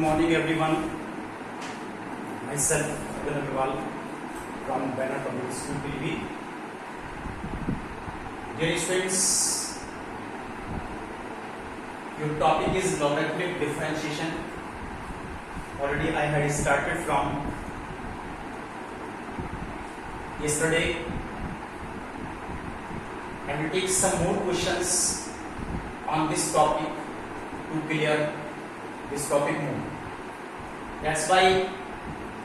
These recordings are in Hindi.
morning everyone. Myself Abdul Agarwal from Banner Public School PV. Dear students, your topic is logarithmic differentiation. Already I had started from yesterday. I will take some more questions on this topic to clear this topic more. That's why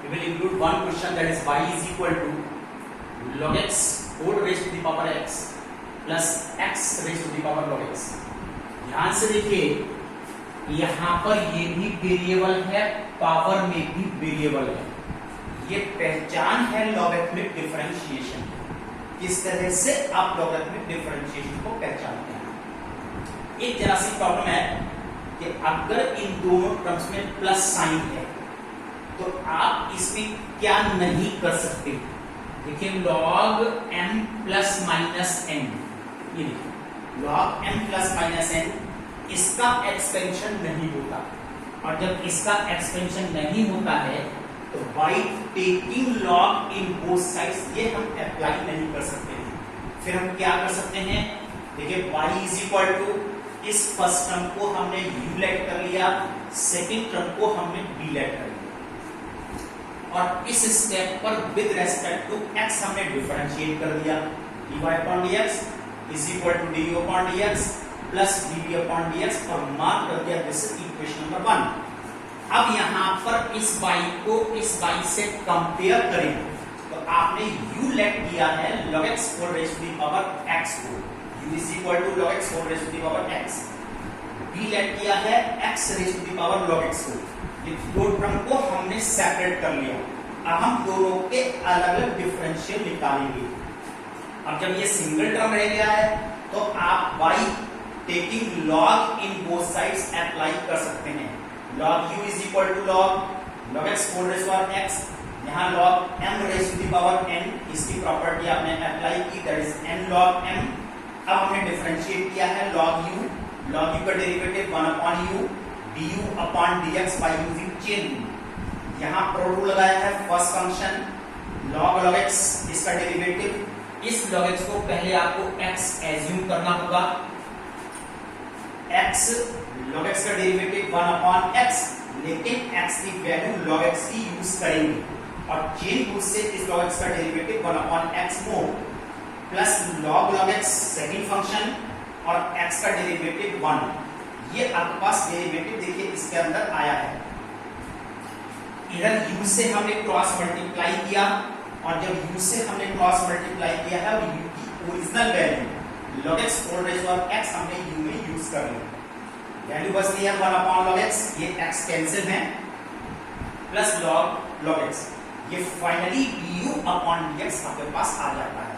we will include one question, that is y is equal to log x whole raised to the power x plus x raised to the power log x. ध्यान से देखिए, यहाँ पर ये भी वेरिएबल है, पावर में भी वेरिएबल है. ये पहचान है लॉगरिथमिक डिफरेंशिएशन. किस तरह से आप लॉगरिथमिक डिफरेंशिएशन को पहचानते हैं. एक जरा सी प्रॉब्लम है कि अगर इन दोनों टर्म्स में प्लस साइन है तो आप इसमें क्या नहीं कर सकते. देखिए log m plus minus n, ये देखिए log m plus minus n, इसका एक्सपेंशन नहीं होता. और जब इसका एक्सपेंशन नहीं होता है तो by taking log in both sides ये हम अप्लाई नहीं कर सकते हैं. फिर हम क्या कर सकते हैं, देखिए y इज इक्वल टू, इस फर्स्ट टर्म को हमने u लेट कर लिया, सेकंड टर्म को हमने v लेट कर लिया, और इस स्टेप पर विद रेस्पेक्ट टू x हमने डिफरेंशिएट कर दिया. dy upon dx is equal to du upon dx plus dv upon dx, और मार्क कर दिया दिस इज इक्वेशन नंबर 1. अब यहां पर इस y को इस y से कंपेयर करें तो आपने u लेट किया है log x whole raise to the power x को, u is equal to log x whole raise to the power x. v let किया है x raise to the power log x को. ये दो टर्म को हमने सेपरेट कर लिया. अब हम दोनों के अलग अलग डिफरेंशियल निकालेंगे. अब जब ये सिंगल टर्म रह गया है तो आप y taking log in both sides apply कर सकते हैं. log u is equal to log x whole raise to power x, यहाँ log m raise to the power n, इसकी प्रॉपर्टी आपने अप्लाई की, that is n log m. अब हमने डिफरेंशिएट किया है log u का derivative 1 upon u du upon dx by using chain rule. यहाँ प्रो रूल लगाया है. फर्स्ट फंक्शन log x, इसका डेरिवेटिव, इस log x को पहले आपको x एज्यूम करना होगा. x log x का डेरिवेटिव 1 अपॉन x, लेकिन x की वैल्यू log x की यूज करेंगे, और चेन रूल से इस log x का derivative 1 upon x more plus log x second function और x का डेरिवेटिव 1. ये आपके पास डेरिवेटिव देखिए इसके अंदर आया है. इधर u से हमने क्रॉस मल्टीप्लाई किया, और जब u से हमने क्रॉस मल्टीप्लाई किया है और u की original value log x whole raise to power x हमने u में यूज कर लिया. वैल्यू बचती है 1 अपॉन log x, ये x कैंसिल है, प्लस log x. ये फाइनली du अपॉन dx आपके पास आ जाता है.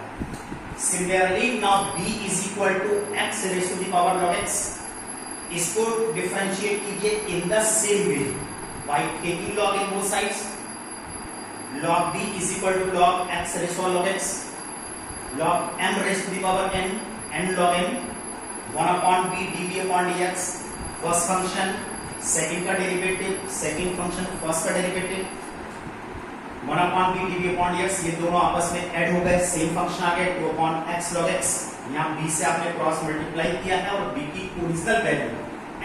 Similarly, now b is equal to x raised to the power log x. इसको डिफरेंशिएट कीजिए in the same way by taking log in both sides. log b is equal to log x raised to log x, log m raised to the power n, n log n, 1 upon b dv upon dx. First function second का डेरिवेटिव, सेकंड फंक्शन फर्स्ट का derivative, 1 upon b dv upon dx. ये दोनों आपस में ऐड हो गए, सेम फंक्शन आ गया 2 upon x log x. यहाँ b से आपने क्रॉस मल्टीप्लाई किया है और b की original value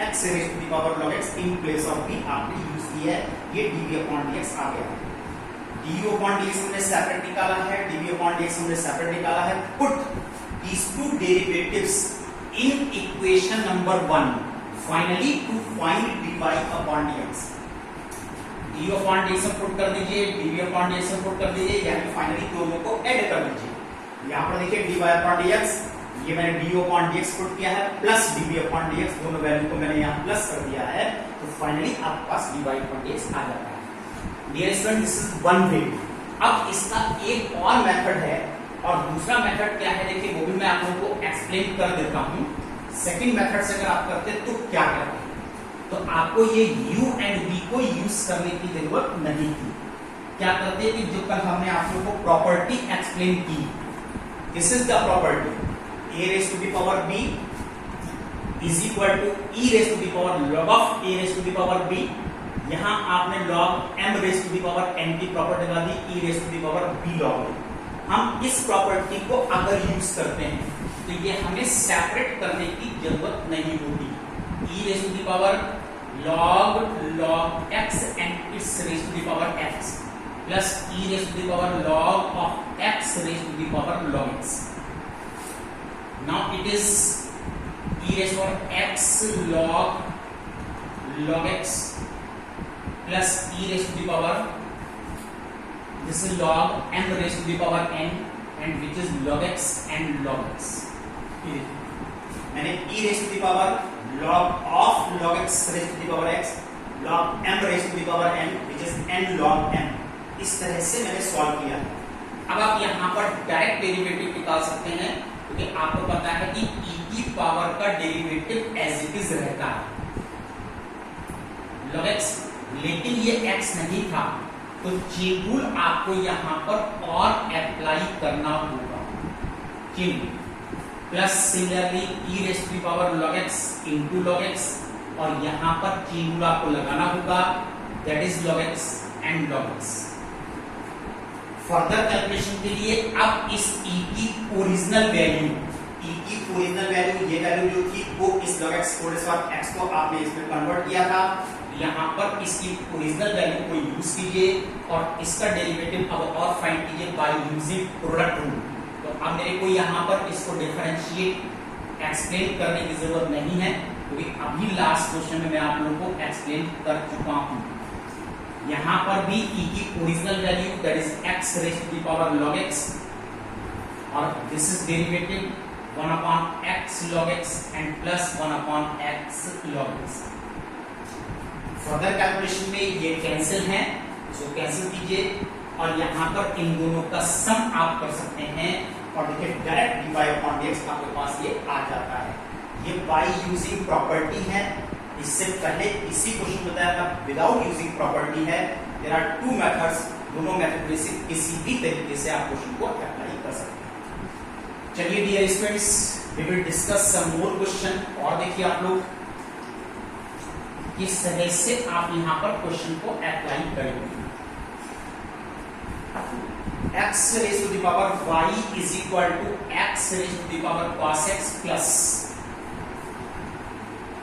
x raised to the power log x in place of b आपने यूज किया है. ये dv upon dx आ गया. du upon dx हमने सेपरेट निकाला है, dv upon dx हमने सेपरेट निकाला है. Put these two derivatives in equation number 1 finally to find dy upon dx. du upon dx में पुट कर दीजिए, dv upon dx में पुट कर दीजिए, यानी फाइनली दोनों को ऐड कर दीजिए. यहाँ पर देखिए dy upon dx, ये मैंने du upon dx पुट किया है, प्लस dv upon dx, दोनों वैल्यू को मैंने यहाँ प्लस कर दिया है, तो फाइनली आपके पास dy upon dx आ जाता है. Dear student, this is one way. अब इसका एक और मेथड है, और दूसरा मेथड क्या है देखिए, वो भी मैं आप लोगों को एक्सप्लेन कर देता हूँ. सेकंड मेथड से अगर आप करते तो क्या करते, तो आपको ये u एंड v को यूज करने की जरूरत नहीं थी. क्या करते कि जो कल हमने आप लोगों को प्रॉपर्टी एक्सप्लेन की, this is the property a raised to the power b is equal to e raised to the power log of a raised to the power b यहां आपने log m raise to the power n की प्रॉपर्टी लगा दी, e raise to the power b log n। हम इस प्रॉपर्टी को अगर यूज करते हैं तो ये हमें सेपरेट करने की जरूरत नहीं होगी। e raise to the power log x and its raised to the power x plus e raised to the power log of x raised to the power log x. Now it is e raised to the power x log x plus e raised to the power, this is log m raised to the power n and which is log x and log x. मैंने e raised to the power log of log x raised to the power x log m raised to the power n which is n log m, इस तरह से मैंने सॉल्व किया। अब आप यहाँ पर डायरेक्ट डेरिवेटिव निकाल सकते हैं क्योंकि आपको पता है कि e की पावर का डेरिवेटिव एज इट इज रहता है log x, लेकिन ये x नहीं था तो चेन रूल आपको यहाँ पर और अप्लाई करना होगा। Chain plus similarly e raise to the power log x into log x और यहाँ पर चेन रूल आपको लगाना होगा, that is log x and log x। Further calculation के लिए अब इस e की ओरिजिनल वैल्यू, ये वैल्यू जो थी वो इस log x whole square x को आपने इसमें कन्वर्ट किया था, यहाँ पर इसकी ओरिजिनल वैल्यू को यूज कीजिए और इसका डेरिवेटिव अब और फाइंड कीजिए बाय यूजिंग प्रोडक्ट रूल। तो अब मेरे को यहाँ पर इसको डिफरेंशिएट एक्सप्लेन करने की जरूरत नहीं है क्योंकि अभी लास्ट क्वेश्चन में मैं आप लोगों को एक्सप्लेन कर चुका हूँ। यहाँ पर भी e की original value that is x raise to the power log x और this is derivative 1 upon x log x and plus 1 upon x log x। Further calculation में ये कैंसिल है, इसको कैंसिल कीजिए और यहाँ पर इन दोनों का सम आप कर सकते हैं और देखिए डायरेक्ट dy upon dx आपके पास ये आ जाता है। ये बाय यूजिंग प्रॉपर्टी है, इससे पहले इसी क्वेश्चन बताया था विदाउट यूजिंग प्रॉपर्टी है। देयर आर टू मेथड्स, दोनों मेथड में से किसी भी तरीके से आप क्वेश्चन को अप्लाई कर सकते हैं। चलिए dear students, we will discuss some more question और देखिए आप लोग किस तरह से आप यहाँ पर क्वेश्चन को अप्लाई करेंगे। x raised to the power y is equal to x raised to the power cos x plus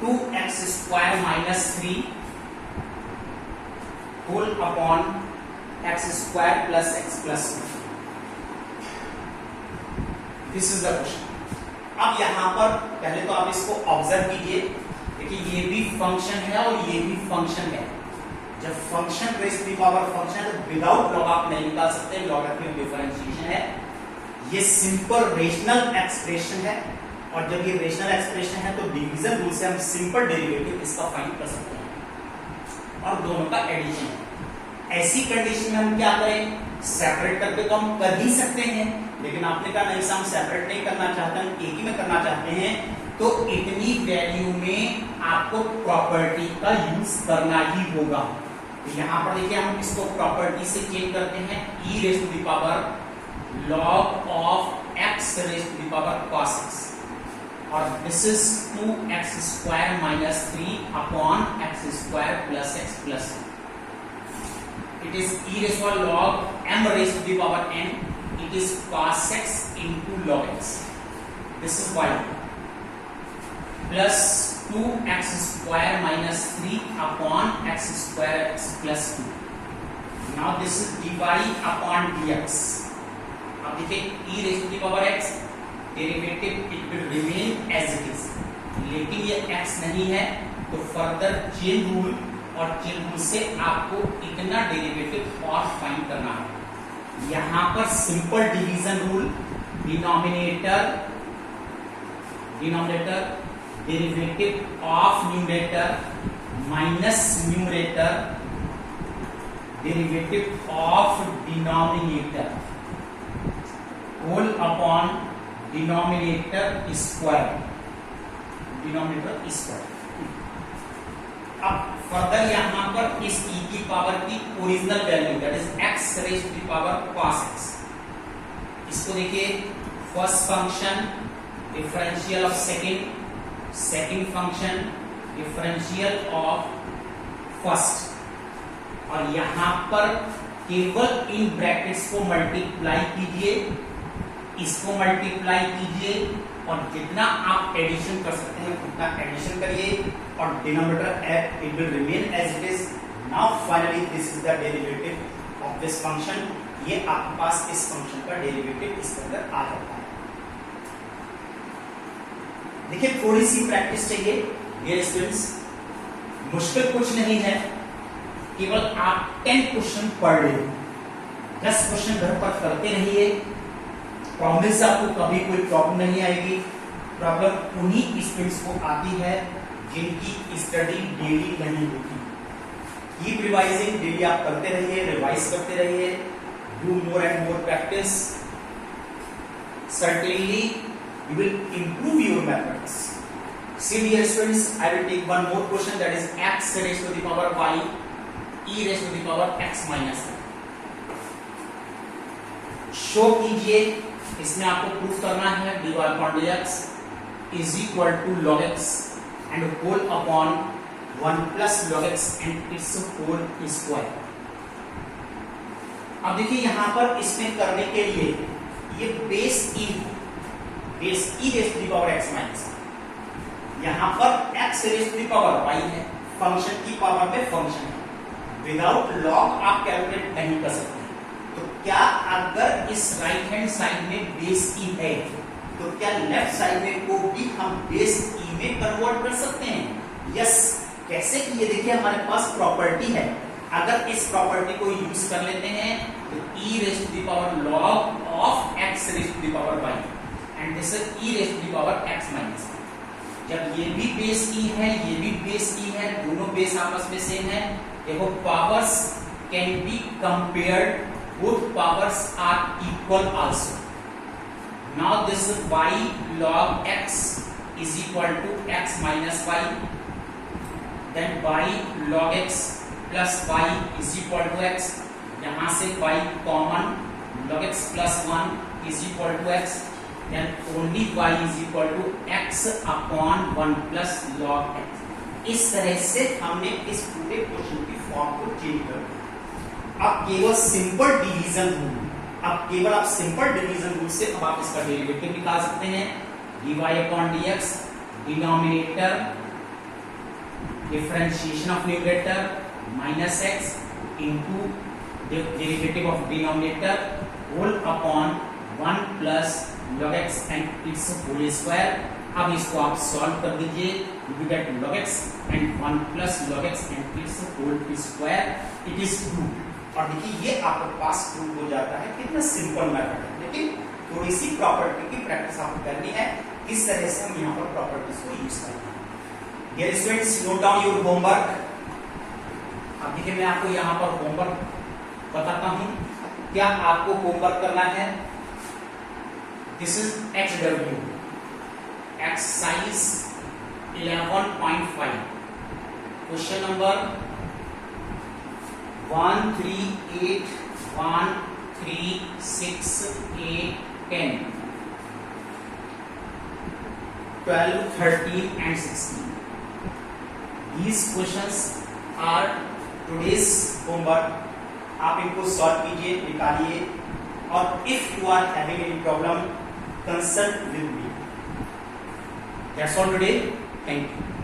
2x square minus 3 whole upon x square plus x plus 2. This is the question. अब यहाँ पर पहले तो आप इसको ऑब्जर्व कीजिए, देखिए ये भी फंक्शन है और ये भी फंक्शन है। जब function raise to the power function है तो विदाउट लॉग आप नहीं निकाल सकते, लॉगरिथमिक डिफरेंशिएशन है। ये सिंपल रेशनल एक्सप्रेशन है और जब ये रेशनल एक्सप्रेशन है तो डिवीजन रूल से हम सिंपल डेरिवेटिव इसका फाइंड कर सकते हैं और दोनों का एडिशन है। ऐसी कंडीशन में हम क्या करें, सेपरेट करके तो हम कर ही सकते हैं, लेकिन आपने कहा नहीं हम सेपरेट नहीं करना चाहते, हम एक ही में करना चाहते हैं, तो इतनी वैल्यू में आपको प्रॉपर्टी का यूज करना ही होगा। तो यहाँ पर देखिए हम इसको प्रॉपर्टी से चेंज करते हैं, e raise to the power log of x raise to the power cos x और this is 2x square minus 3 upon x square plus x plus 2। It is e raise to the log m raise to the power n, it is cos x into log x, this is y plus 2x square minus 3 upon x square x plus 2. Now this is dy upon dx. अब देखिए e raised to the power x derivative it will remain as it is, लेकिन ये x नहीं है तो फर्दर चेन रूल और चेन रूल से आपको इतना डेरिवेटिव और फाइंड करना है। यहाँ पर simple division rule, denominator derivative of numerator minus numerator derivative of denominator whole upon denominator square. अब फर्दर यहाँ पर इस e की पावर की original value that is x raise to the power cos x, इसको देखिए first function differential of second function differential of first, और यहां पर केवल इन ब्रैकेट्स को मल्टीप्लाई कीजिए, इसको मल्टीप्लाई कीजिए और जितना आप एडिशन कर सकते हैं उतना एडिशन करिए और denominator it will remain as it is. Now finally this is the derivative of this function. ये आपके पास इस फंक्शन का डेरिवेटिव इसके अंदर आ जाता है। देखिए थोड़ी सी प्रैक्टिस चाहिए डियर स्टूडेंट्स, मुश्किल कुछ नहीं है, केवल आप 10 क्वेश्चन पढ़ लीजिए, 10 क्वेश्चन घर पर करते रहिए। प्रॉमिस आपको कभी कोई प्रॉब्लम नहीं आएगी। प्रॉब्लम उन्हीं स्टूडेंट्स को आती है जिनकी स्टडी डेली नहीं होती। कीप रिवाइजिंग, डेली आप करते रहिए, रिवाइज करते रहिए, do more and more practice, certainly you will improve your mathematics. See dear students, I will take one more question, that is x raised to the power y e raised to the power x minus 1. Show कीजिए, इसमें आपको प्रूफ करना है dy upon dx is equal to log x and whole upon 1 plus log x and its whole square. अब देखिए यहां पर इसमें करने के लिए ये base e raise to the power x minus, यहां पर x raise to the power y है, फंक्शन की पावर में फंक्शन है, विदाउट लॉग आप कैलकुलेट नहीं कर सकते। तो क्या अगर इस राइट हैंड साइड में बेस e है तो क्या लेफ्ट साइड में को भी हम बेस e में कन्वर्ट कर सकते हैं? यस। कैसे कि ये देखिए हमारे पास प्रॉपर्टी है, अगर इस प्रॉपर्टी को यूज कर लेते हैं तो e raise to the power log of x raise to the power y and this is e raise to the power x minus. जब ये भी बेस e है, ये भी बेस e है, दोनों बेस आपस में सेम है। देखो powers can be compared, both powers are equal also. Now this y log x is equal to x minus y, then y log x plus y is equal to x, यहाँ से y common, log x plus 1 is equal to x, then only y is equal to x upon 1 plus log x. इस तरह से हमने इस पूरे क्वेश्चन की फॉर्म को चेंज कर दिया। अब केवल सिंपल डिवीजन रूल, अब केवल आप सिंपल डिवीजन रूल से अब आप इसका डेरिवेटिव निकाल सकते हैं। dy upon dx, denominator differentiation of numerator minus x into derivative of denominator whole upon 1 plus log x and its whole square. अब इसको आप सॉल्व कर दीजिए, you get log x and 1 plus log x and its whole square, it is proved। और देखिए ये आपके पास प्रूव हो जाता है। कितना सिंपल मेथड है, लेकिन थोड़ी सी प्रॉपर्टी की प्रैक्टिस आपको करनी है, इस तरह से हम यहाँ पर प्रॉपर्टीज को यूज करते हैं। Dear students, note down your homework. अब देखिए मैं आपको यहाँ पर होमवर्क बताता हूँ, क्या आपको होमवर्क करना है। This is HW exercise 11.5 question number 1, 3, 8, 1, 3, 6, 8, 10, 12, 13 and 16. These questions are today's homework. आप इनको सॉल्व कीजिए, निकालिए, और if you are having any problem, consult with me. That's all today. Thank you.